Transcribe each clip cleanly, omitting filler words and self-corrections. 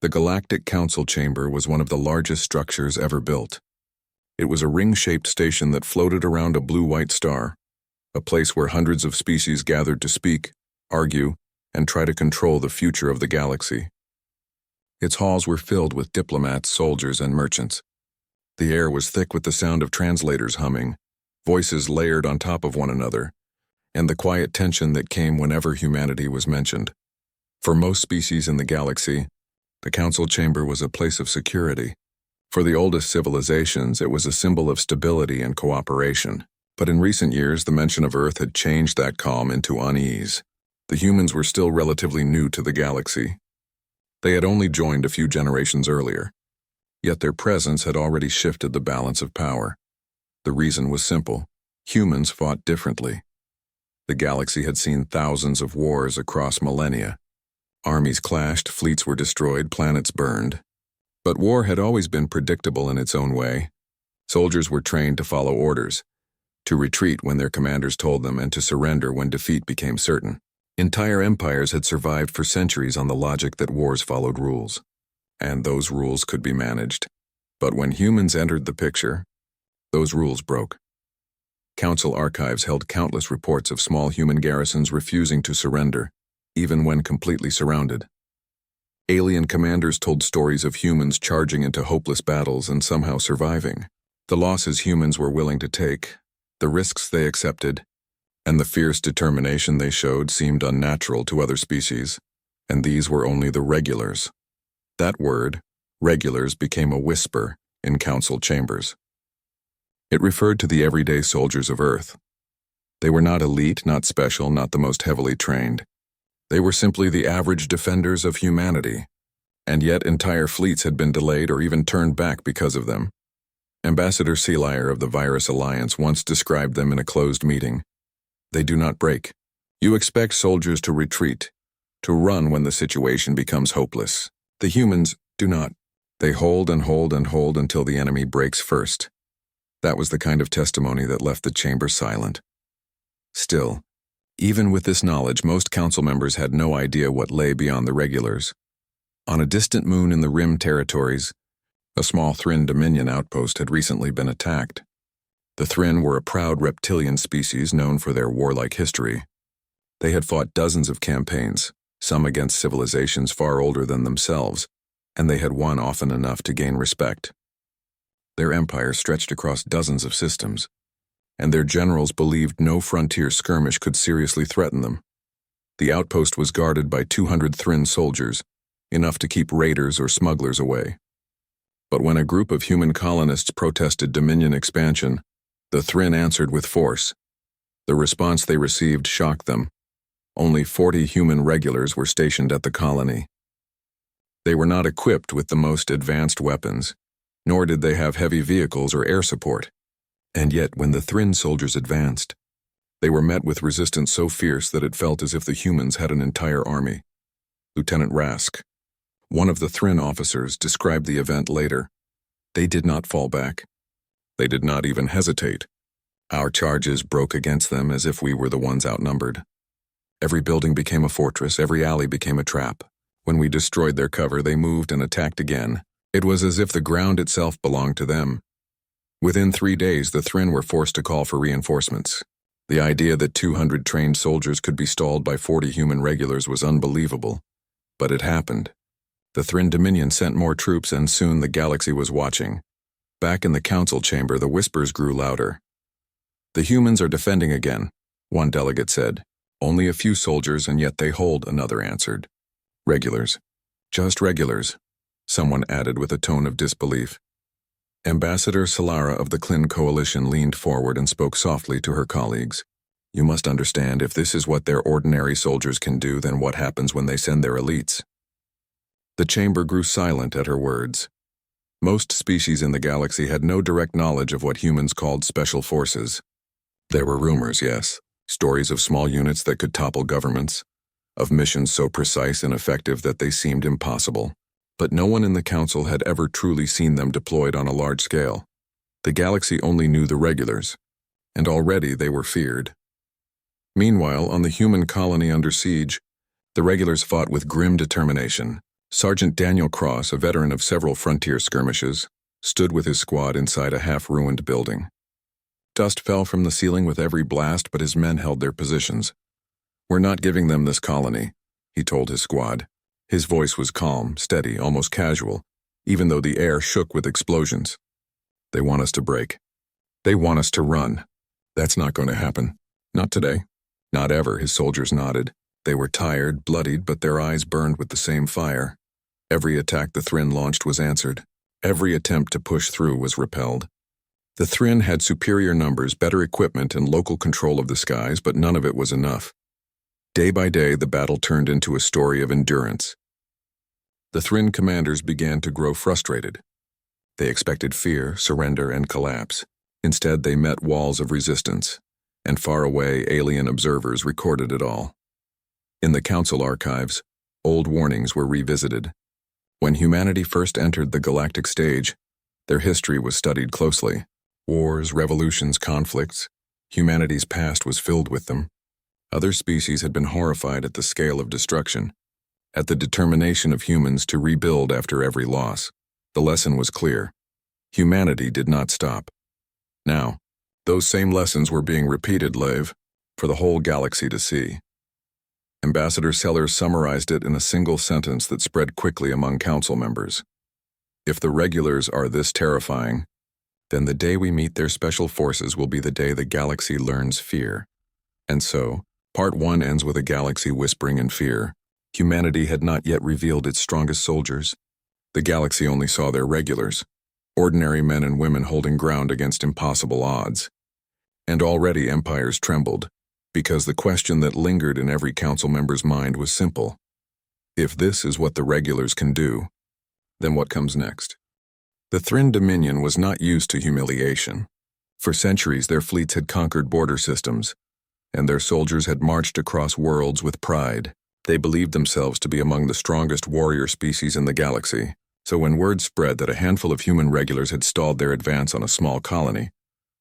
The Galactic Council Chamber was one of the largest structures ever built. It was a ring-shaped station that floated around a blue-white star, a place where hundreds of species gathered to speak, argue, and try to control the future of the galaxy. Its halls were filled with diplomats, soldiers, and merchants. The air was thick with the sound of translators humming, voices layered on top of one another, and the quiet tension that came whenever humanity was mentioned. For most species in the galaxy, the council chamber was a place of security. For the oldest civilizations, it was a symbol of stability and cooperation. But in recent years, the mention of Earth had changed that calm into unease. The humans were still relatively new to the galaxy. They had only joined a few generations earlier, yet their presence had already shifted the balance of power. The reason was simple. Humans fought differently. The galaxy had seen thousands of wars across millennia. Armies clashed, fleets were destroyed, planets burned. But war had always been predictable in its own way. Soldiers were trained to follow orders, to retreat when their commanders told them, and to surrender when defeat became certain. Entire empires had survived for centuries on the logic that wars followed rules, and those rules could be managed. But when humans entered the picture, those rules broke. Council archives held countless reports of small human garrisons refusing to surrender, even when completely surrounded. Alien commanders told stories of humans charging into hopeless battles and somehow surviving. The losses humans were willing to take, the risks they accepted, and the fierce determination they showed seemed unnatural to other species, and these were only the regulars. That word, regulars, became a whisper in council chambers. It referred to the everyday soldiers of Earth. They were not elite, not special, not the most heavily trained. They were simply the average defenders of humanity, and yet entire fleets had been delayed or even turned back because of them. Ambassador Sealier of the Virus Alliance once described them in a closed meeting. They do not break. You expect soldiers to retreat, to run when the situation becomes hopeless. The humans do not. They hold and hold and hold until the enemy breaks first. That was the kind of testimony that left the chamber silent. Still, even with this knowledge, most council members had no idea what lay beyond the regulars. On a distant moon in the Rim territories, a small Thryn Dominion outpost had recently been attacked. The Thryn were a proud reptilian species known for their warlike history. They had fought dozens of campaigns, some against civilizations far older than themselves, and they had won often enough to gain respect. Their empire stretched across dozens of systems, and their generals believed no frontier skirmish could seriously threaten them. The outpost was guarded by 200 Thryn soldiers, enough to keep raiders or smugglers away. But when a group of human colonists protested Dominion expansion, the Thryn answered with force. The response they received shocked them. Only 40 human regulars were stationed at the colony. They were not equipped with the most advanced weapons, nor did they have heavy vehicles or air support. And yet, when the Thryn soldiers advanced, they were met with resistance so fierce that it felt as if the humans had an entire army. Lieutenant Rask, one of the Thryn officers, described the event later. They did not fall back. They did not even hesitate. Our charges broke against them as if we were the ones outnumbered. Every building became a fortress, every alley became a trap. When we destroyed their cover, they moved and attacked again. It was as if the ground itself belonged to them. Within 3 days, the Thryn were forced to call for reinforcements. The idea that 200 trained soldiers could be stalled by 40 human regulars was unbelievable. But it happened. The Thryn Dominion sent more troops, and soon the galaxy was watching. Back in the council chamber, the whispers grew louder. The humans are defending again, one delegate said. Only a few soldiers, and yet they hold, another answered. Regulars. Just regulars, someone added with a tone of disbelief. Ambassador Solara of the Klin Coalition leaned forward and spoke softly to her colleagues. You must understand, if this is what their ordinary soldiers can do, then what happens when they send their elites? The chamber grew silent at her words. Most species in the galaxy had no direct knowledge of what humans called special forces. There were rumors, yes, stories of small units that could topple governments, of missions so precise and effective that they seemed impossible. But no one in the council had ever truly seen them deployed on a large scale. The galaxy only knew the regulars, and already they were feared. Meanwhile, on the human colony under siege, the regulars fought with grim determination. Sergeant Daniel Cross, a veteran of several frontier skirmishes, stood with his squad inside a half-ruined building. Dust fell from the ceiling with every blast, but his men held their positions. "We're not giving them this colony," he told his squad. His voice was calm, steady, almost casual, even though the air shook with explosions. "They want us to break. They want us to run. That's not going to happen. Not today. Not ever," his soldiers nodded. They were tired, bloodied, but their eyes burned with the same fire. Every attack the Thryn launched was answered. Every attempt to push through was repelled. The Thryn had superior numbers, better equipment, and local control of the skies, but none of it was enough. Day by day, the battle turned into a story of endurance. The Thryn commanders began to grow frustrated. They expected fear, surrender, and collapse. Instead, they met walls of resistance, and far away alien observers recorded it all. In the Council archives, old warnings were revisited. When humanity first entered the galactic stage, their history was studied closely. Wars, revolutions, conflicts. Humanity's past was filled with them. Other species had been horrified at the scale of destruction, at the determination of humans to rebuild after every loss. The lesson was clear. Humanity did not stop. Now, those same lessons were being repeated, Lev, for the whole galaxy to see. Ambassador Sellers summarized it in a single sentence that spread quickly among council members. "If the regulars are this terrifying, then the day we meet their special forces will be the day the galaxy learns fear." And so, Part 1 ends with a galaxy whispering in fear. Humanity had not yet revealed its strongest soldiers. The galaxy only saw their regulars, ordinary men and women holding ground against impossible odds. And already empires trembled, because the question that lingered in every council member's mind was simple. If this is what the regulars can do, then what comes next? The Thryn Dominion was not used to humiliation. For centuries, their fleets had conquered border systems, and their soldiers had marched across worlds with pride. They believed themselves to be among the strongest warrior species in the galaxy, so when word spread that a handful of human regulars had stalled their advance on a small colony,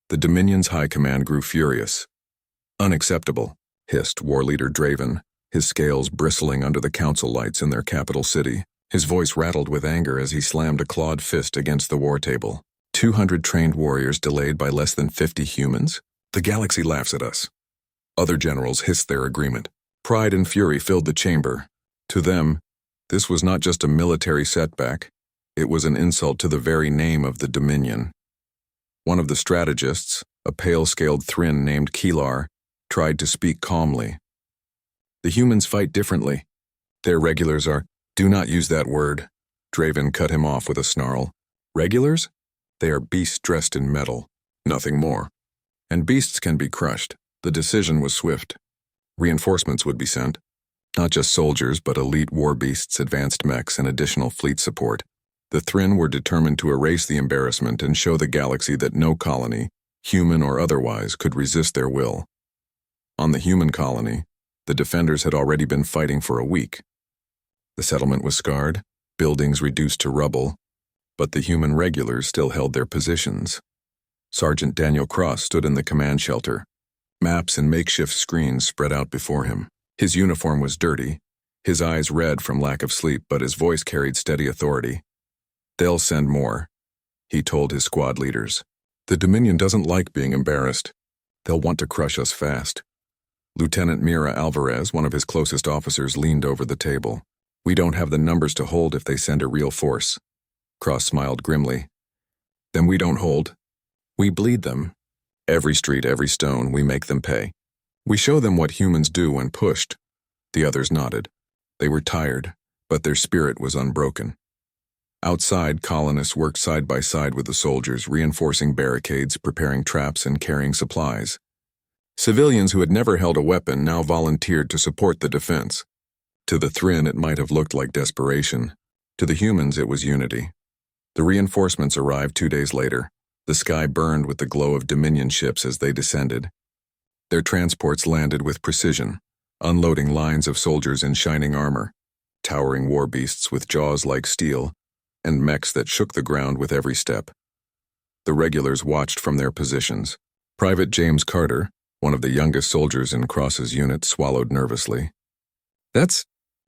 the Dominion's high command grew furious. "Unacceptable," hissed war leader Draven, his scales bristling under the council lights in their capital city. His voice rattled with anger as he slammed a clawed fist against the war table. 200 trained warriors delayed by less than 50 humans? The galaxy laughs at us. Other generals hissed their agreement. Pride and fury filled the chamber. To them, this was not just a military setback, it was an insult to the very name of the Dominion. One of the strategists, a pale-scaled Thryn named Keelar, tried to speak calmly. "The humans fight differently. Their regulars are—" "Do not use that word," Draven cut him off with a snarl. "Regulars? They are beasts dressed in metal, nothing more. And beasts can be crushed." The decision was swift. Reinforcements would be sent. Not just soldiers, but elite war beasts, advanced mechs, and additional fleet support. The Thryn were determined to erase the embarrassment and show the galaxy that no colony, human or otherwise, could resist their will. On the human colony, the defenders had already been fighting for a week. The settlement was scarred, buildings reduced to rubble, but the human regulars still held their positions. Sergeant Daniel Cross stood in the command shelter. Maps and makeshift screens spread out before him. His uniform was dirty, his eyes red from lack of sleep, but his voice carried steady authority. "They'll send more," he told his squad leaders. "The Dominion doesn't like being embarrassed. They'll want to crush us fast." Lieutenant Mira Alvarez, one of his closest officers, leaned over the table. "We don't have the numbers to hold if they send a real force." Cross smiled grimly. "Then we don't hold. We bleed them. Every street, every stone, we make them pay. We show them what humans do when pushed." The others nodded. They were tired, but their spirit was unbroken. Outside, colonists worked side by side with the soldiers, reinforcing barricades, preparing traps, and carrying supplies. Civilians who had never held a weapon now volunteered to support the defense. To the Thryn, it might have looked like desperation. To the humans, it was unity. The reinforcements arrived 2 days later. The sky burned with the glow of Dominion ships as they descended. Their transports landed with precision, unloading lines of soldiers in shining armor, towering war beasts with jaws like steel, and mechs that shook the ground with every step. The regulars watched from their positions. Private James Carter, one of the youngest soldiers in Cross's unit, swallowed nervously. "That's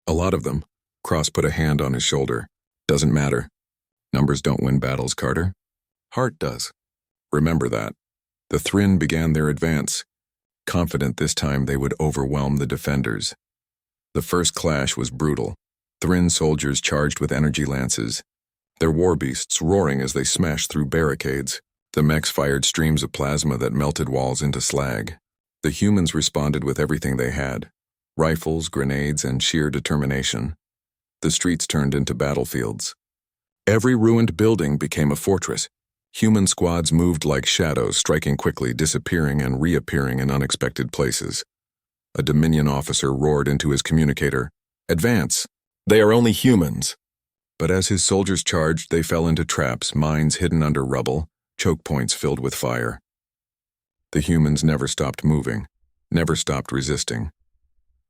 a lot of them," Cross put a hand on his shoulder. Doesn't matter. Numbers don't win battles, Carter. Heart does. Remember that. The Thryn began their advance, confident this time they would overwhelm the defenders. The first clash was brutal. Thryn soldiers charged with energy lances, their war beasts roaring as they smashed through barricades. The mechs fired streams of plasma that melted walls into slag. The humans responded with everything they had: rifles, grenades, and sheer determination. The streets turned into battlefields. Every ruined building became a fortress. Human squads moved like shadows, striking quickly, disappearing and reappearing in unexpected places. A Dominion officer roared into his communicator, "Advance! They are only humans!" But as his soldiers charged, they fell into traps, mines hidden under rubble, choke points filled with fire. The humans never stopped moving, never stopped resisting.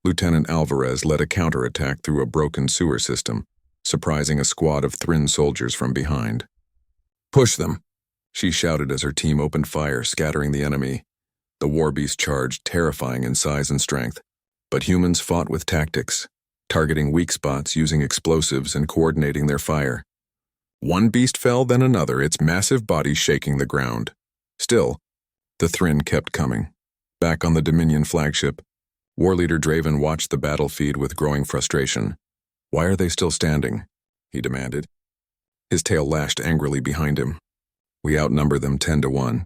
Lieutenant Alvarez led a counterattack through a broken sewer system, surprising a squad of Thryn soldiers from behind. "Push them!" she shouted as her team opened fire, scattering the enemy. The war beast charged, terrifying in size and strength. But humans fought with tactics, targeting weak spots, using explosives, and coordinating their fire. One beast fell, then another, its massive body shaking the ground. Still, the Thryn kept coming. Back on the Dominion flagship, War Leader Draven watched the battle feed with growing frustration. "Why are they still standing?" he demanded. His tail lashed angrily behind him. "We outnumber them 10-1.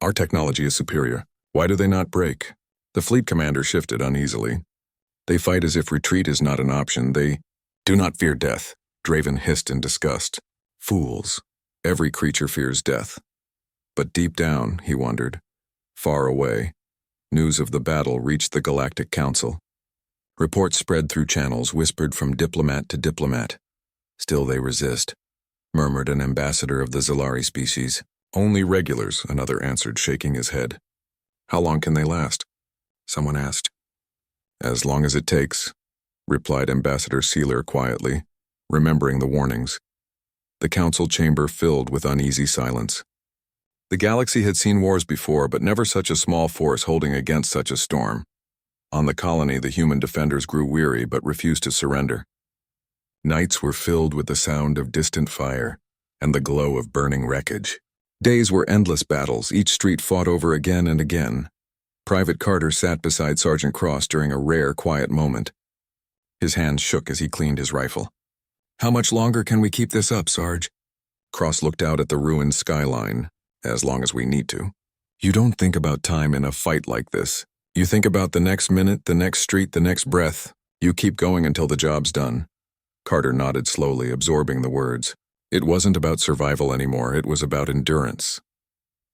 Our technology is superior. Why do they not break?" The fleet commander shifted uneasily. "They fight as if retreat is not an option. They do not fear death," Draven hissed in disgust. "Fools. Every creature fears death." But deep down, he wondered, far away, news of the battle reached the Galactic Council. Reports spread through channels, whispered from diplomat to diplomat. "Still they resist," murmured an ambassador of the Zalari species. "Only regulars," another answered, shaking his head. "How long can they last?" someone asked. "As long as it takes," replied Ambassador Sealer quietly, remembering the warnings. The council chamber filled with uneasy silence. The galaxy had seen wars before, but never such a small force holding against such a storm. On the colony, the human defenders grew weary but refused to surrender. Nights were filled with the sound of distant fire and the glow of burning wreckage. Days were endless battles, each street fought over again and again. Private Carter sat beside Sergeant Cross during a rare, quiet moment. His hands shook as he cleaned his rifle. "How much longer can we keep this up, Sarge?" Cross looked out at the ruined skyline. "As long as we need to." "You don't think about time in a fight like this. You think about the next minute, the next street, the next breath. You keep going until the job's done." Carter nodded slowly, absorbing the words. It wasn't about survival anymore, it was about endurance.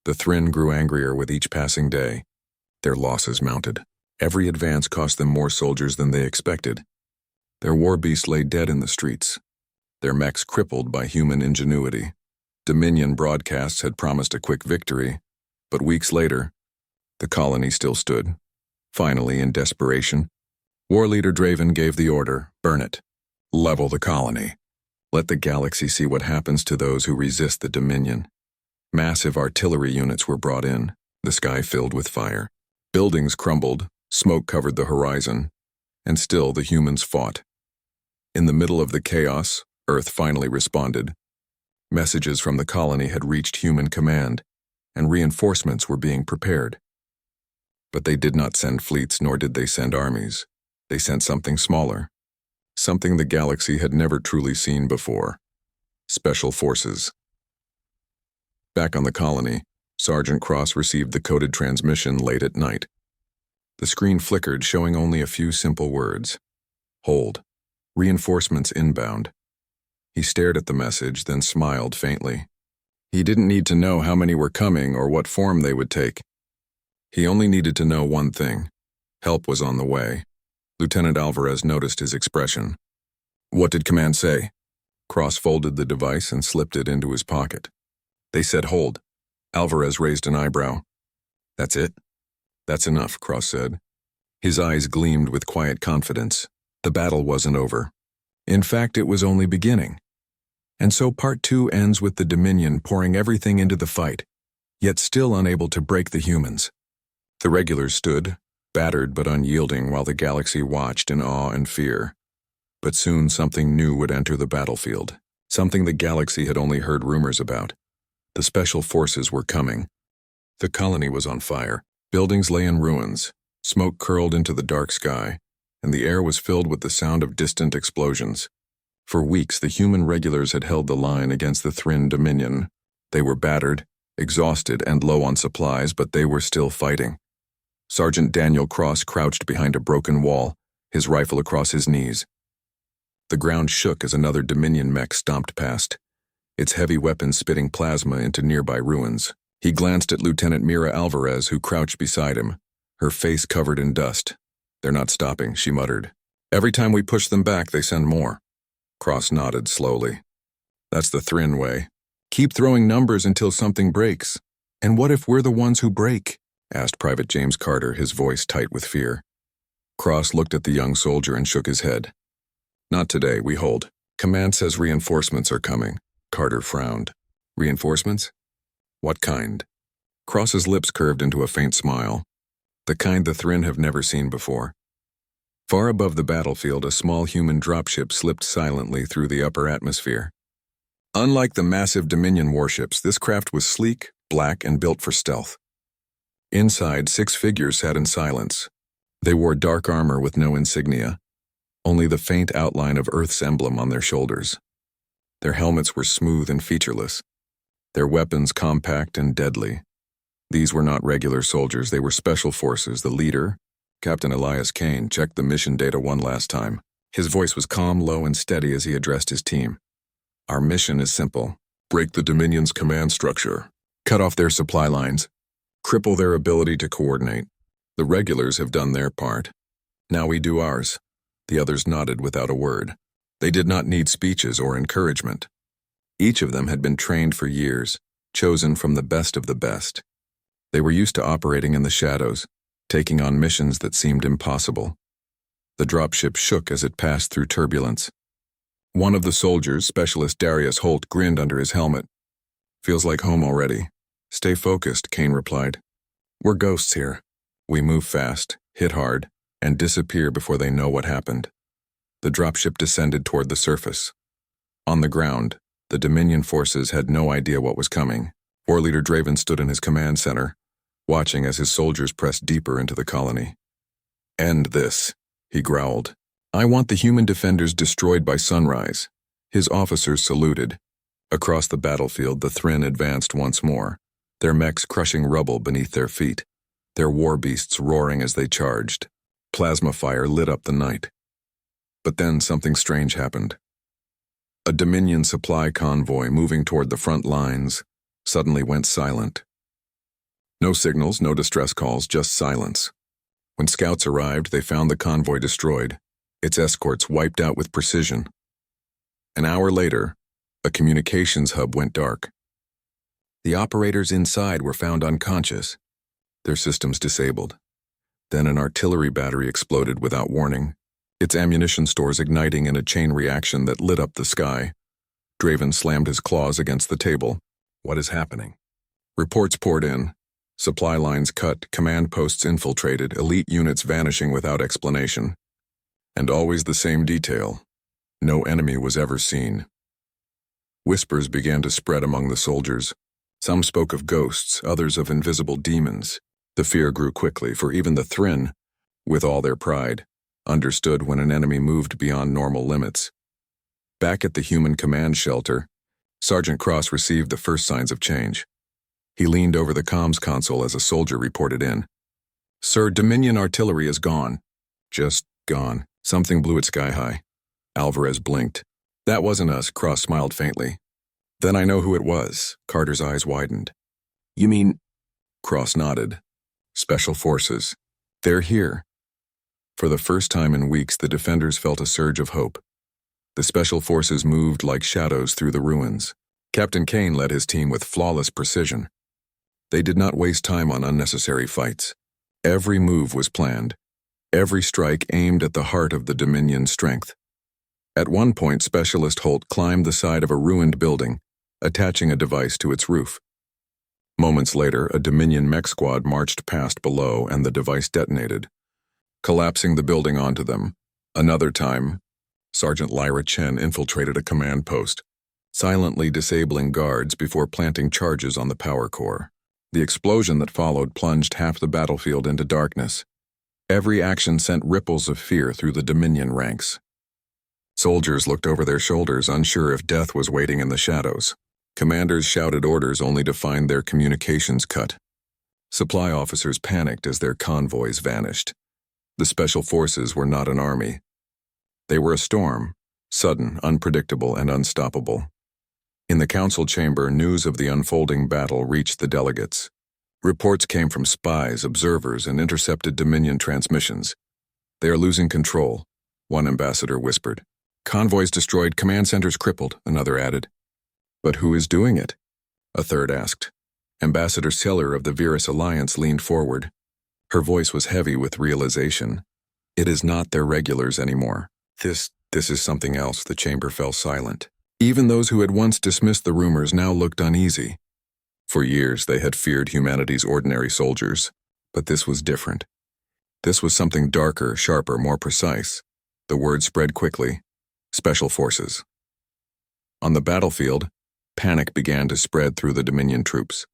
The Thryn grew angrier with each passing day. Their losses mounted. Every advance cost them more soldiers than they expected. Their war beasts lay dead in the streets, their mechs crippled by human ingenuity. Dominion broadcasts had promised a quick victory, but weeks later, the colony still stood. Finally, in desperation, War Leader Draven gave the order, "Burn it. Level the colony. Let the galaxy see what happens to those who resist the Dominion." Massive artillery units were brought in, the sky filled with fire. Buildings crumbled, smoke covered the horizon, and still the humans fought. In the middle of the chaos, Earth finally responded. Messages from the colony had reached human command, and reinforcements were being prepared. But they did not send fleets, nor did they send armies. They sent something smaller, something the galaxy had never truly seen before: special forces. Back on the colony, Sergeant Cross received the coded transmission late at night. The screen flickered, showing only a few simple words. "Hold. Reinforcements inbound." He stared at the message, then smiled faintly. He didn't need to know how many were coming or what form they would take. He only needed to know one thing: help was on the way. Lieutenant Alvarez noticed his expression. "What did command say?" Cross folded the device and slipped it into his pocket. "They said hold." Alvarez raised an eyebrow. "That's it?" "That's enough," Cross said. His eyes gleamed with quiet confidence. The battle wasn't over. In fact, it was only beginning. And so Part 2 ends with the Dominion pouring everything into the fight, yet still unable to break the humans. The regulars stood, battered but unyielding, while the galaxy watched in awe and fear. But soon something new would enter the battlefield. Something the galaxy had only heard rumors about. The special forces were coming. The colony was on fire. Buildings lay in ruins. Smoke curled into the dark sky, and the air was filled with the sound of distant explosions. For weeks, the human regulars had held the line against the Thryn Dominion. They were battered, exhausted, and low on supplies, but they were still fighting. Sergeant Daniel Cross crouched behind a broken wall, his rifle across his knees. The ground shook as another Dominion mech stomped past, its heavy weapon spitting plasma into nearby ruins. He glanced at Lieutenant Mira Alvarez, who crouched beside him, her face covered in dust. "They're not stopping," she muttered. "Every time we push them back, they send more." Cross nodded slowly. "That's the Thryn way. Keep throwing numbers until something breaks." "And what if we're the ones who break?" asked Private James Carter, his voice tight with fear. Cross looked at the young soldier and shook his head. "Not today, we hold. Command says reinforcements are coming." Carter frowned. "Reinforcements? What kind?" Cross's lips curved into a faint smile. "The kind the Thryn have never seen before." Far above the battlefield, a small human dropship slipped silently through the upper atmosphere. Unlike the massive Dominion warships, this craft was sleek, black, and built for stealth. Inside, 6 figures sat in silence. They wore dark armor with no insignia, only the faint outline of Earth's emblem on their shoulders. Their helmets were smooth and featureless, their weapons compact and deadly. These were not regular soldiers, they were special forces. The leader, Captain Elias Kane, checked the mission data one last time. His voice was calm, low, and steady as he addressed his team. "Our mission is simple. Break the Dominion's command structure. Cut off their supply lines. Cripple their ability to coordinate. The regulars have done their part. Now we do ours." The others nodded without a word. They did not need speeches or encouragement. Each of them had been trained for years, chosen from the best of the best. They were used to operating in the shadows, taking on missions that seemed impossible. The dropship shook as it passed through turbulence. One of the soldiers, Specialist Darius Holt, grinned under his helmet. "Feels like home already." "Stay focused," Kane replied. "We're ghosts here. We move fast, hit hard, and disappear before they know what happened." The dropship descended toward the surface. On the ground, the Dominion forces had no idea what was coming. War Leader Draven stood in his command center, watching as his soldiers pressed deeper into the colony. "End this," he growled. "I want the human defenders destroyed by sunrise." His officers saluted. Across the battlefield, the Thryn advanced once more, their mechs crushing rubble beneath their feet, their war beasts roaring as they charged. Plasma fire lit up the night. But then something strange happened. A Dominion supply convoy moving toward the front lines suddenly went silent. No signals, no distress calls, just silence. When scouts arrived, they found the convoy destroyed, its escorts wiped out with precision. An hour later, a communications hub went dark. The operators inside were found unconscious, their systems disabled. Then an artillery battery exploded without warning, its ammunition stores igniting in a chain reaction that lit up the sky. Draven slammed his claws against the table. "What is happening?" Reports poured in. Supply lines cut, command posts infiltrated, elite units vanishing without explanation. And always the same detail. No enemy was ever seen. Whispers began to spread among the soldiers. Some spoke of ghosts, others of invisible demons. The fear grew quickly, for even the Thryn, with all their pride, understood when an enemy moved beyond normal limits. Back at the human command shelter, Sergeant Cross received the first signs of change. He leaned over the comms console as a soldier reported in. "Sir, Dominion artillery is gone." "Just gone. Something blew it sky high." Alvarez blinked. "That wasn't us," Cross smiled faintly. "Then I know who it was." Carter's eyes widened. "You mean?" Cross nodded. "Special Forces. They're here." For the first time in weeks, the defenders felt a surge of hope. The Special Forces moved like shadows through the ruins. Captain Kane led his team with flawless precision. They did not waste time on unnecessary fights. Every move was planned. Every strike aimed at the heart of the Dominion's strength. At one point, Specialist Holt climbed the side of a ruined building, attaching a device to its roof. Moments later, a Dominion mech squad marched past below and the device detonated, collapsing the building onto them. Another time, Sergeant Lyra Chen infiltrated a command post, silently disabling guards before planting charges on the power core. The explosion that followed plunged half the battlefield into darkness. Every action sent ripples of fear through the Dominion ranks. Soldiers looked over their shoulders, unsure if death was waiting in the shadows. Commanders shouted orders only to find their communications cut. Supply officers panicked as their convoys vanished. The Special Forces were not an army. They were a storm, sudden, unpredictable, and unstoppable. In the council chamber, news of the unfolding battle reached the delegates. Reports came from spies, observers, and intercepted Dominion transmissions. "They are losing control," one ambassador whispered. "Convoys destroyed, command centers crippled," another added. "But who is doing it?" a third asked. Ambassador Seller of the Virus Alliance leaned forward. Her voice was heavy with realization. "It is not their regulars anymore. This is something else." The chamber fell silent. Even those who had once dismissed the rumors now looked uneasy. For years they had feared humanity's ordinary soldiers, but this was different. This was something darker, sharper, more precise. The word spread quickly. Special Forces. On the battlefield, panic began to spread through the Dominion troops.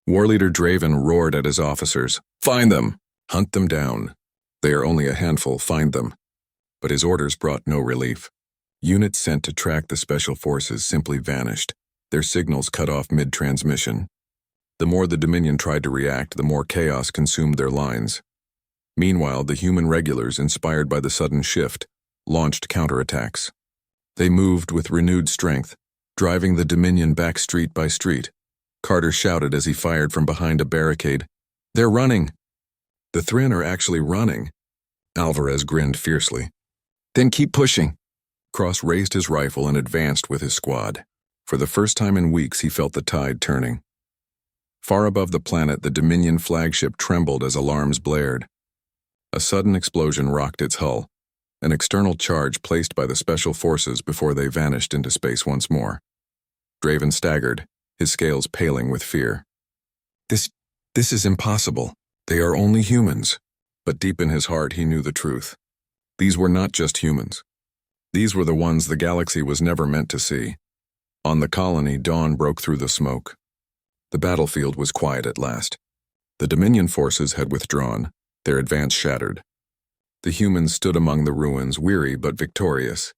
War Leader Draven roared at his officers, "Find them! Hunt them down! They are only a handful, find them." But his orders brought no relief. Units sent to track the Special Forces simply vanished, their signals cut off mid-transmission. The more the Dominion tried to react, the more chaos consumed their lines. Meanwhile, the human regulars, inspired by the sudden shift, launched counterattacks. They moved with renewed strength, driving the Dominion back street by street. Carter shouted as he fired from behind a barricade, "They're running!" "The Thrinn are actually running." Alvarez grinned fiercely. "Then keep pushing." Cross raised his rifle and advanced with his squad. For the first time in weeks, he felt the tide turning. Far above the planet, the Dominion flagship trembled as alarms blared. A sudden explosion rocked its hull, an external charge placed by the Special Forces before they vanished into space once more. Draven staggered, his scales paling with fear. This is impossible. They are only humans." But deep in his heart, he knew the truth. These were not just humans. These were the ones the galaxy was never meant to see. On the colony, dawn broke through the smoke. The battlefield was quiet at last. The Dominion forces had withdrawn, their advance shattered. The humans stood among the ruins, weary but victorious.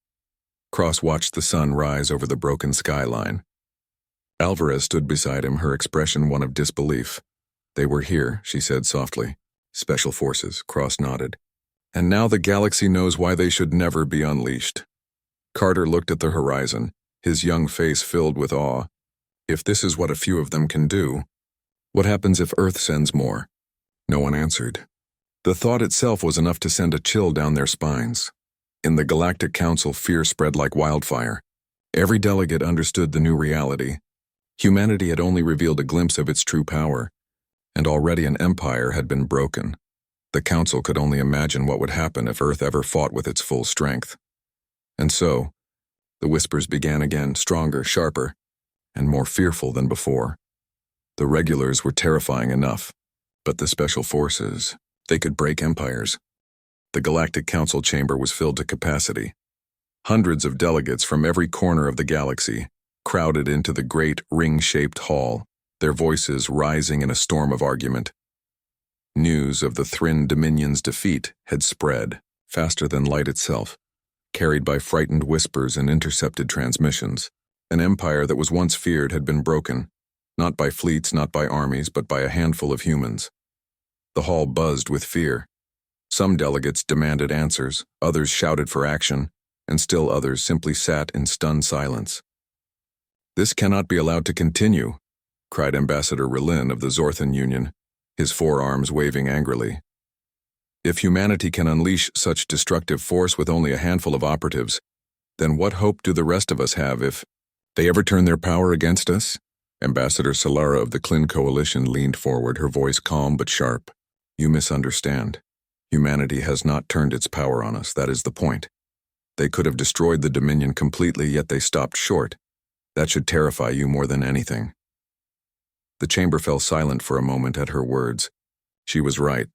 Cross watched the sun rise over the broken skyline. Alvarez stood beside him, her expression one of disbelief. "They were here," she said softly. "Special Forces," Cross nodded. "And now the galaxy knows why they should never be unleashed." Carter looked at the horizon, his young face filled with awe. If this is what a few of them can do, what happens if Earth sends more? No one answered. The thought itself was enough to send a chill down their spines. In the Galactic Council, fear spread like wildfire. Every delegate understood the new reality. Humanity had only revealed a glimpse of its true power, and already an empire had been broken. The Council could only imagine what would happen if Earth ever fought with its full strength. And so, the whispers began again, stronger, sharper, and more fearful than before. The regulars were terrifying enough, but the Special Forces, they could break empires. The Galactic Council chamber was filled to capacity. Hundreds of delegates from every corner of the galaxy crowded into the great ring-shaped hall, their voices rising in a storm of argument. News of the Thrinn Dominion's defeat had spread, faster than light itself, carried by frightened whispers and intercepted transmissions. An empire that was once feared had been broken, not by fleets, not by armies, but by a handful of humans. The hall buzzed with fear. Some delegates demanded answers, others shouted for action, and still others simply sat in stunned silence. "This cannot be allowed to continue," cried Ambassador Relin of the Zorthan Union, his forearms waving angrily. "If humanity can unleash such destructive force with only a handful of operatives, then what hope do the rest of us have if they ever turn their power against us?" Ambassador Solara of the Klin Coalition leaned forward, her voice calm but sharp. "You misunderstand. Humanity has not turned its power on us, that is the point. They could have destroyed the Dominion completely, yet they stopped short. That should terrify you more than anything." The chamber fell silent for a moment at her words. She was right.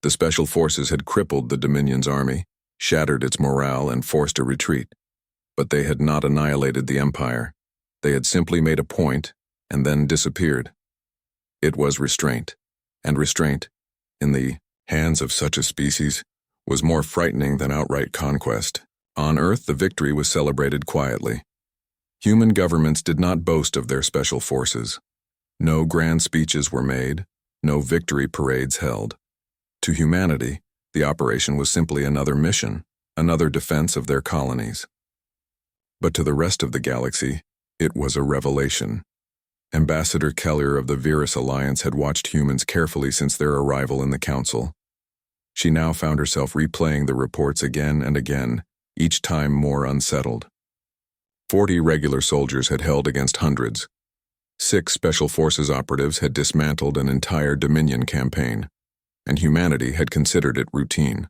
The Special Forces had crippled the Dominion's army. shattered its morale and forced a retreat. But they had not annihilated the Empire. They had simply made a point and then disappeared. It was restraint, and restraint, in the hands of such a species, was more frightening than outright conquest. On Earth, the victory was celebrated quietly. Human governments did not boast of their special forces. No grand speeches were made, no victory parades held. To humanity, the operation was simply another mission, another defense of their colonies. But to the rest of the galaxy, it was a revelation. Ambassador Keller of the Virus Alliance had watched humans carefully since their arrival in the Council. She now found herself replaying the reports again and again, each time more unsettled. 40 regular soldiers had held against hundreds. 6 Special Forces operatives had dismantled an entire Dominion campaign, and humanity had considered it routine.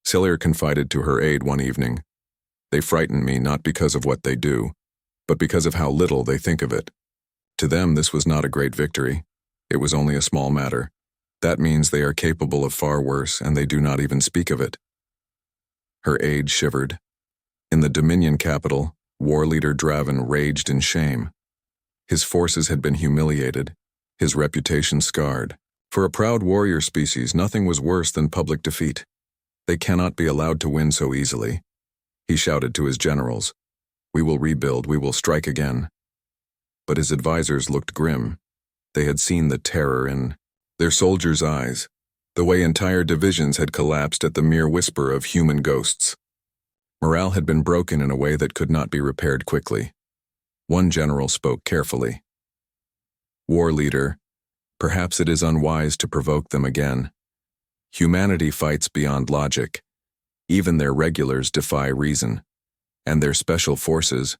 Celia confided to her aide one evening, "They frighten me not because of what they do, but because of how little they think of it. To them, this was not a great victory. It was only a small matter. That means they are capable of far worse, and they do not even speak of it." Her aide shivered. In the Dominion capital, war leader Draven raged in shame. His forces had been humiliated, his reputation scarred. For a proud warrior species, nothing was worse than public defeat. They cannot be allowed to win so easily. He shouted to his generals, "We will rebuild, we will strike again." But his advisors looked grim. They had seen the terror in their soldiers' eyes, the way entire divisions had collapsed at the mere whisper of human ghosts. Morale had been broken in a way that could not be repaired quickly. One general spoke carefully. "War leader, perhaps it is unwise to provoke them again. Humanity fights beyond logic. Even their regulars defy reason. And their special forces,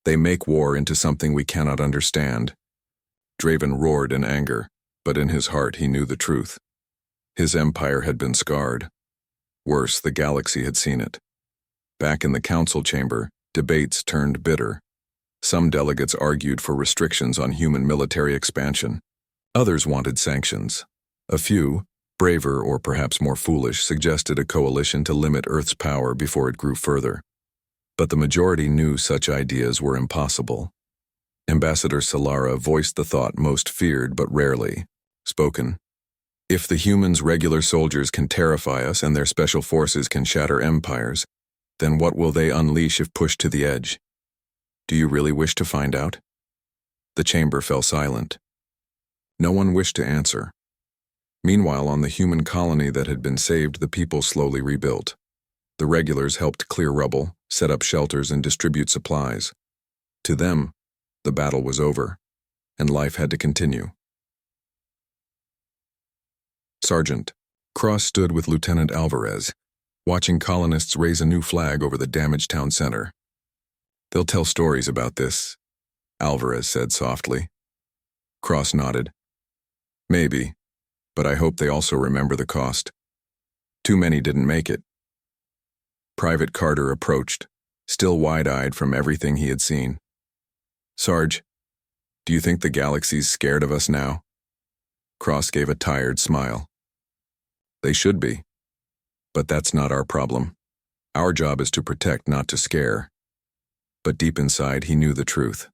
they make war into something we cannot understand." Draven roared in anger, but in his heart he knew the truth. His empire had been scarred. Worse, the galaxy had seen it. Back in the council chamber, debates turned bitter. Some delegates argued for restrictions on human military expansion. Others wanted sanctions. A few, braver or perhaps more foolish, suggested a coalition to limit Earth's power before it grew further. But the majority knew such ideas were impossible. Ambassador Solara voiced the thought most feared but rarely spoken. "If the humans' regular soldiers can terrify us and their special forces can shatter empires, then what will they unleash if pushed to the edge? Do you really wish to find out?" The chamber fell silent. No one wished to answer. Meanwhile, on the human colony that had been saved, the people slowly rebuilt. The regulars helped clear rubble, set up shelters, and distribute supplies. To them, the battle was over, and life had to continue. Sergeant Cross stood with Lieutenant Alvarez, watching colonists raise a new flag over the damaged town center. "They'll tell stories about this," Alvarez said softly. Cross nodded. "Maybe, but I hope they also remember the cost. Too many didn't make it." Private Carter approached, still wide-eyed from everything he had seen. "Sarge, do you think the galaxy's scared of us now?" Cross gave a tired smile. "They should be. But that's not our problem. Our job is to protect, not to scare." But deep inside, he knew the truth.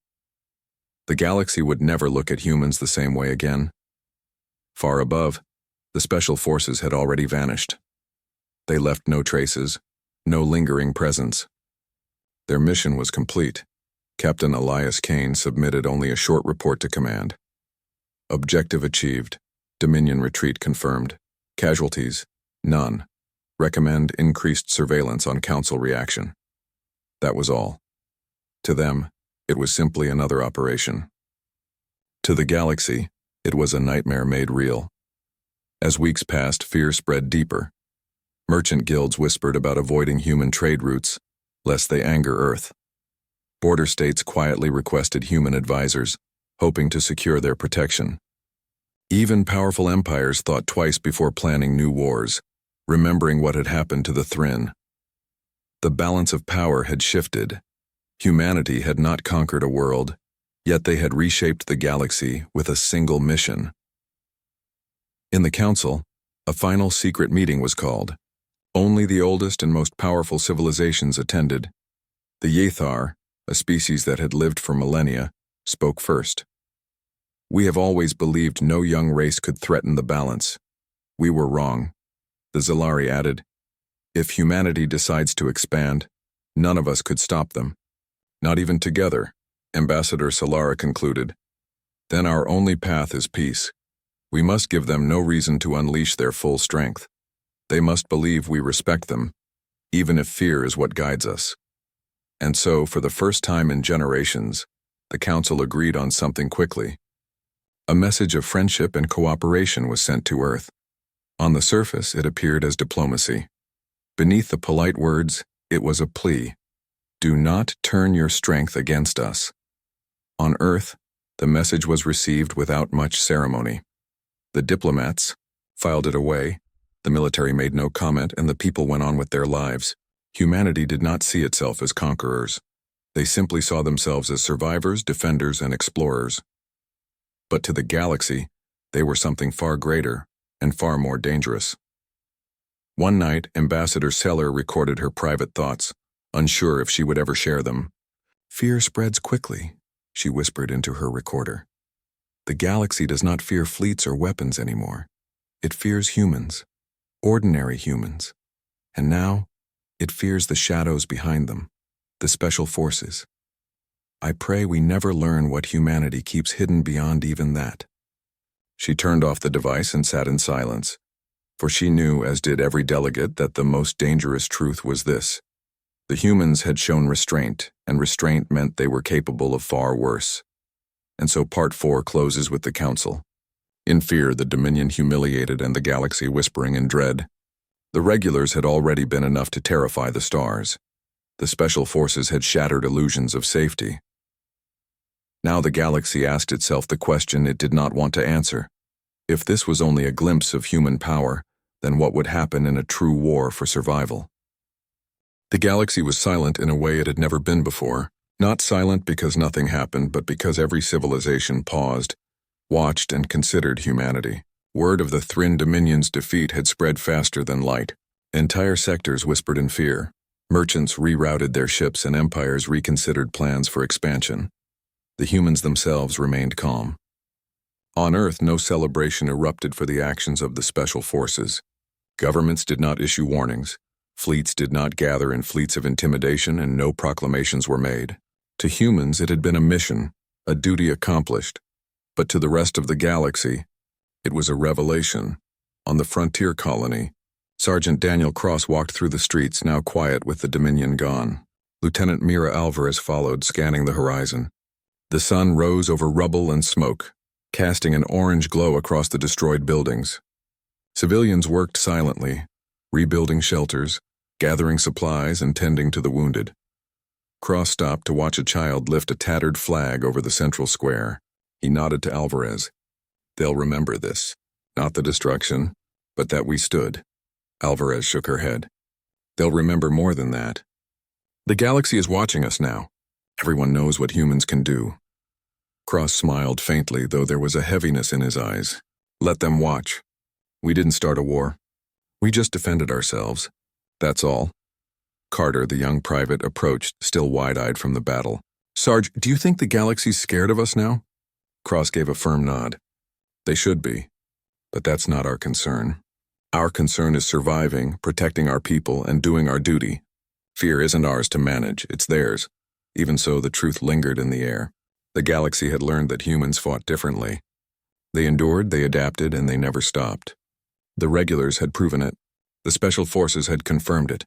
The galaxy would never look at humans the same way again. Far above, the special forces had already vanished. They left no traces, no lingering presence. Their mission was complete. Captain Elias Kane submitted only a short report to command. Objective achieved. Dominion retreat confirmed. Casualties, none. Recommend increased surveillance on Council reaction. That was all. To them, it was simply another operation. To the galaxy, it was a nightmare made real. As weeks passed, fear spread deeper. Merchant guilds whispered about avoiding human trade routes, lest they anger Earth. Border states quietly requested human advisors, hoping to secure their protection. Even powerful empires thought twice before planning new wars, remembering what had happened to the Thryn. The balance of power had shifted. Humanity had not conquered a world, yet they had reshaped the galaxy with a single mission. In the Council, a final secret meeting was called. Only the oldest and most powerful civilizations attended. The Yathar, a species that had lived for millennia, spoke first. "We have always believed no young race could threaten the balance. We were wrong." The Zalari added, "If humanity decides to expand, none of us could stop them. Not even together," Ambassador Solara concluded. "Then our only path is peace. We must give them no reason to unleash their full strength. They must believe we respect them, even if fear is what guides us." And so, for the first time in generations, the Council agreed on something quickly. A message of friendship and cooperation was sent to Earth. On the surface, it appeared as diplomacy. Beneath the polite words, it was a plea. Do not turn your strength against us. On Earth, the message was received without much ceremony. The diplomats filed it away, the military made no comment, and the people went on with their lives. Humanity did not see itself as conquerors. They simply saw themselves as survivors, defenders, and explorers. But to the galaxy, they were something far greater and far more dangerous. One night, Ambassador Seller recorded her private thoughts, unsure if she would ever share them. "Fear spreads quickly," she whispered into her recorder. "The galaxy does not fear fleets or weapons anymore. It fears humans, ordinary humans. And now, it fears the shadows behind them, the special forces. I pray we never learn what humanity keeps hidden beyond even that." She turned off the device and sat in silence, for she knew, as did every delegate, that the most dangerous truth was this. The humans had shown restraint, and restraint meant they were capable of far worse. And so Part 4 closes with the Council. In fear, the Dominion humiliated, and the galaxy whispering in dread. The regulars had already been enough to terrify the stars. The special forces had shattered illusions of safety. Now the galaxy asked itself the question it did not want to answer. If this was only a glimpse of human power, then what would happen in a true war for survival? The galaxy was silent in a way it had never been before. Not silent because nothing happened, but because every civilization paused, watched, and considered humanity. Word of the Thrin Dominion's defeat had spread faster than light. Entire sectors whispered in fear. Merchants rerouted their ships and empires reconsidered plans for expansion. The humans themselves remained calm. On Earth, no celebration erupted for the actions of the special forces. Governments did not issue warnings. Fleets did not gather in fleets of intimidation, and no proclamations were made. To humans, it had been a mission, a duty accomplished. But to the rest of the galaxy, it was a revelation. On the frontier colony, Sergeant Daniel Cross walked through the streets, now quiet with the Dominion gone. Lieutenant Mira Alvarez followed, scanning the horizon. The sun rose over rubble and smoke, casting an orange glow across the destroyed buildings. Civilians worked silently, rebuilding shelters, gathering supplies, and tending to the wounded. Cross stopped to watch a child lift a tattered flag over the central square. He nodded to Alvarez. "They'll remember this. Not the destruction, but that we stood." Alvarez shook her head. "They'll remember more than that. The galaxy is watching us now. Everyone knows what humans can do." Cross smiled faintly, though there was a heaviness in his eyes. "Let them watch. We didn't start a war. We just defended ourselves. That's all." Carter, the young private, approached, still wide-eyed from the battle. "Sarge, do you think the galaxy's scared of us now?" Cross gave a firm nod. "They should be. But that's not our concern. Our concern is surviving, protecting our people, and doing our duty. Fear isn't ours to manage, it's theirs." Even so, the truth lingered in the air. The galaxy had learned that humans fought differently. They endured, they adapted, and they never stopped. The regulars had proven it. The special forces had confirmed it.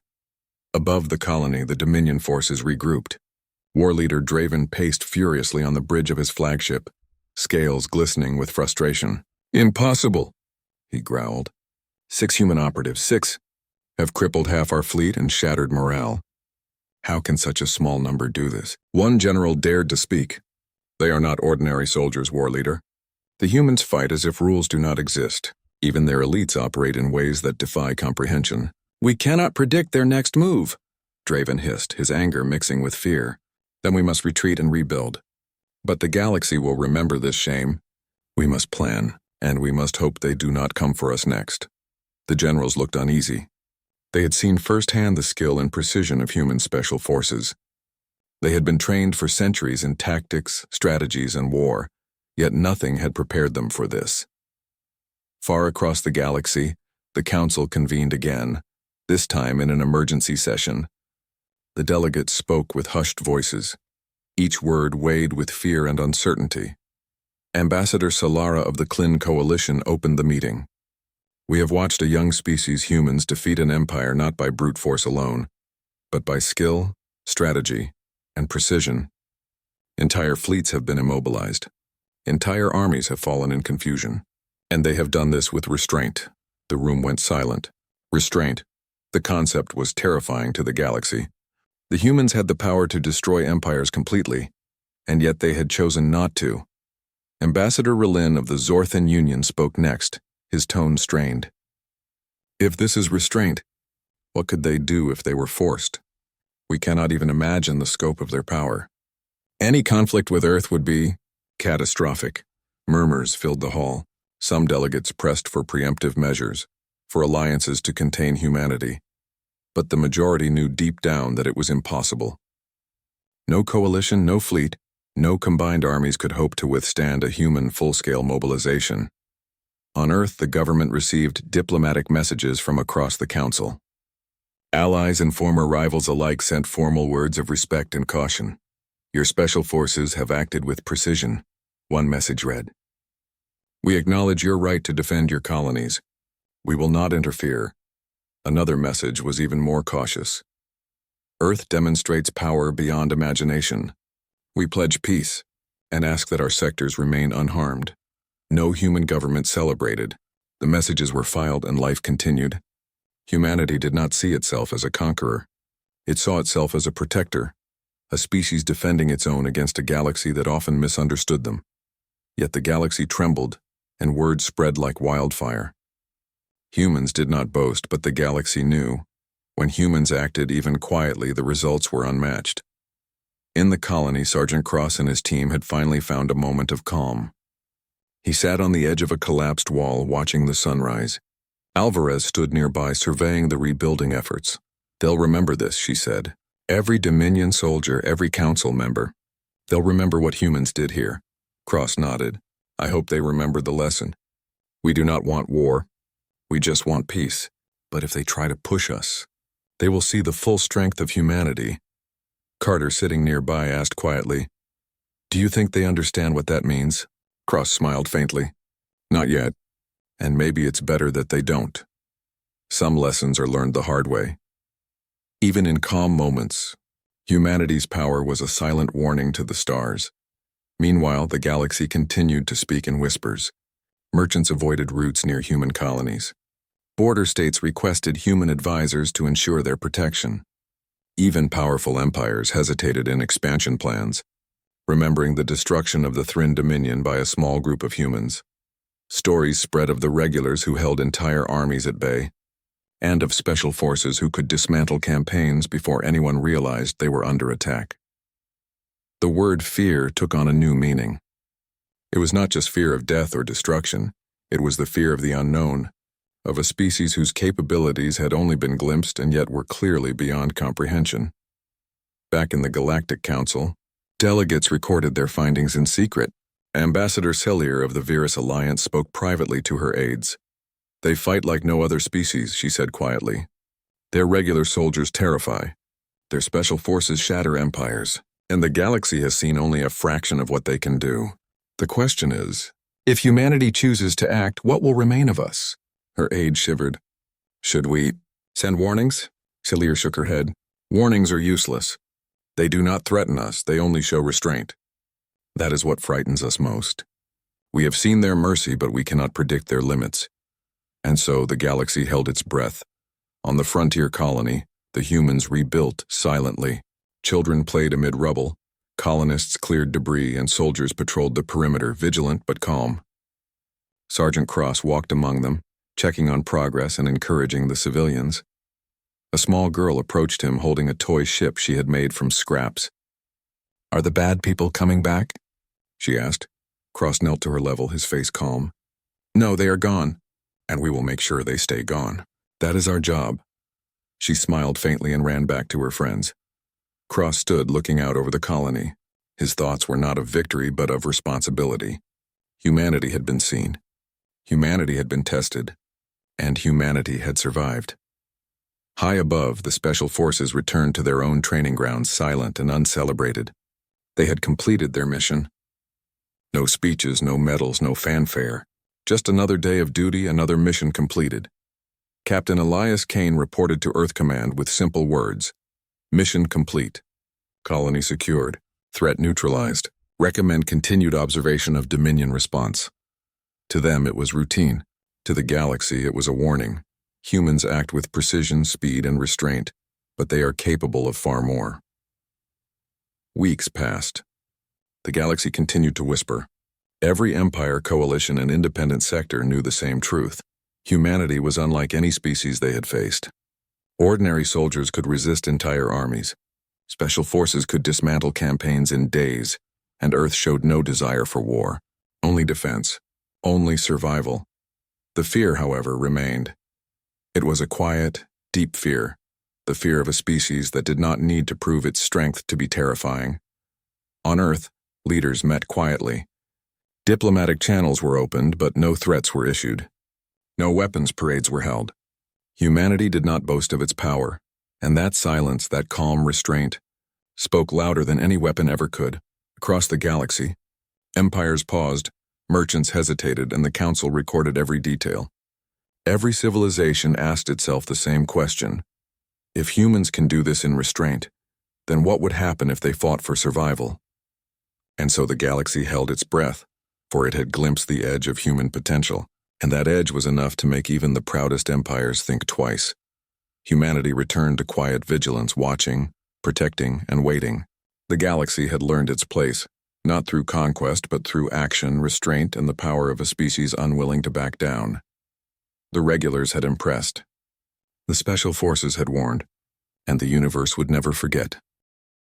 Above the colony, the Dominion forces regrouped. War leader Draven paced furiously on the bridge of his flagship, scales glistening with frustration. "Impossible," he growled. 6 human operatives, 6, have crippled half our fleet and shattered morale. How can such a small number do this? One general dared to speak. "They are not ordinary soldiers, war leader. The humans fight as if rules do not exist. Even their elites operate in ways that defy comprehension." "We cannot predict their next move," Draven hissed, his anger mixing with fear. "Then we must retreat and rebuild. But the galaxy will remember this shame. We must plan, and we must hope they do not come for us next." The generals looked uneasy. They had seen firsthand the skill and precision of human special forces. They had been trained for centuries in tactics, strategies, and war, yet nothing had prepared them for this. Far across the galaxy, the Council convened again, this time in an emergency session. The delegates spoke with hushed voices, each word weighed with fear and uncertainty. Ambassador Solara of the Klin Coalition opened the meeting. We have watched a young species, humans, defeat an empire not by brute force alone, but by skill, strategy, and precision. Entire fleets have been immobilized. Entire armies have fallen in confusion. And they have done this with restraint. The room went silent. Restraint. The concept was terrifying to the galaxy. The humans had the power to destroy empires completely, and yet they had chosen not to. Ambassador Relin of the Zorthan Union spoke next, his tone strained. If this is restraint, what could they do if they were forced? We cannot even imagine the scope of their power. Any conflict with Earth would be catastrophic. Murmurs filled the hall. Some delegates pressed for preemptive measures, for alliances to contain humanity. But the majority knew deep down that it was impossible. No coalition, no fleet, no combined armies could hope to withstand a human full-scale mobilization. On Earth, the government received diplomatic messages from across the Council. Allies and former rivals alike sent formal words of respect and caution. Your special forces have acted with precision, one message read. We acknowledge your right to defend your colonies. We will not interfere. Another message was even more cautious. Earth demonstrates power beyond imagination. We pledge peace and ask that our sectors remain unharmed. No human government celebrated. The messages were filed and life continued. Humanity did not see itself as a conqueror. It saw itself as a protector, a species defending its own against a galaxy that often misunderstood them. Yet the galaxy trembled, and word spread like wildfire. Humans did not boast, but the galaxy knew. When humans acted even quietly, the results were unmatched. In the colony, Sergeant Cross and his team had finally found a moment of calm. He sat on the edge of a collapsed wall, watching the sunrise. Alvarez stood nearby, surveying the rebuilding efforts. They'll remember this, she said. Every Dominion soldier, every council member. They'll remember what humans did here. Cross nodded. I hope they remember the lesson. We do not want war. We just want peace. But if they try to push us, they will see the full strength of humanity. Carter, sitting nearby, asked quietly, Do you think they understand what that means? Cross smiled faintly. Not yet. And maybe it's better that they don't. Some lessons are learned the hard way. Even in calm moments, humanity's power was a silent warning to the stars. Meanwhile, the galaxy continued to speak in whispers. Merchants avoided routes near human colonies. Border states requested human advisors to ensure their protection. Even powerful empires hesitated in expansion plans, remembering the destruction of the Thrin Dominion by a small group of humans. Stories spread of the regulars who held entire armies at bay, and of special forces who could dismantle campaigns before anyone realized they were under attack. The word fear took on a new meaning. It was not just fear of death or destruction, it was the fear of the unknown, of a species whose capabilities had only been glimpsed and yet were clearly beyond comprehension. Back in the Galactic Council, delegates recorded their findings in secret. Ambassador Cellier of the Virus Alliance spoke privately to her aides. They fight like no other species, she said quietly. Their regular soldiers terrify. Their special forces shatter empires. And the galaxy has seen only a fraction of what they can do. The question is, if humanity chooses to act, what will remain of us? Her aide shivered. Should we send warnings? Cellier shook her head. Warnings are useless. They do not threaten us, they only show restraint. That is what frightens us most. We have seen their mercy, but we cannot predict their limits. And so the galaxy held its breath. On the frontier colony, the humans rebuilt silently. Children played amid rubble, colonists cleared debris, and soldiers patrolled the perimeter, vigilant but calm. Sergeant Cross walked among them, checking on progress and encouraging the civilians. A small girl approached him holding a toy ship she had made from scraps. Are the bad people coming back? She asked. Cross knelt to her level, his face calm. No, they are gone, and we will make sure they stay gone. That is our job. She smiled faintly and ran back to her friends. Cross stood looking out over the colony. His thoughts were not of victory but of responsibility. Humanity had been seen. Humanity had been tested. And humanity had survived. High above, the Special Forces returned to their own training grounds, silent and uncelebrated. They had completed their mission. No speeches, no medals, no fanfare. Just another day of duty, another mission completed. Captain Elias Kane reported to Earth Command with simple words. Mission complete. Colony secured. Threat neutralized. Recommend continued observation of Dominion response. To them, it was routine. To the galaxy, it was a warning. Humans act with precision, speed, and restraint, but they are capable of far more. Weeks passed. The galaxy continued to whisper. Every empire, coalition, and independent sector knew the same truth. Humanity was unlike any species they had faced. Ordinary soldiers could resist entire armies. Special forces could dismantle campaigns in days, and Earth showed no desire for war. Only defense. Only survival. The fear, however, remained. It was a quiet, deep fear, the fear of a species that did not need to prove its strength to be terrifying. On Earth, leaders met quietly. Diplomatic channels were opened, but no threats were issued. No weapons parades were held. Humanity did not boast of its power, and that silence, that calm restraint, spoke louder than any weapon ever could. Across the galaxy, empires paused, merchants hesitated, and the Council recorded every detail. Every civilization asked itself the same question. If humans can do this in restraint, then what would happen if they fought for survival? And so the galaxy held its breath, for it had glimpsed the edge of human potential, and that edge was enough to make even the proudest empires think twice. Humanity returned to quiet vigilance, watching, protecting, and waiting. The galaxy had learned its place, not through conquest but through action, restraint, and the power of a species unwilling to back down. The regulars had impressed. The Special Forces had warned, and the universe would never forget.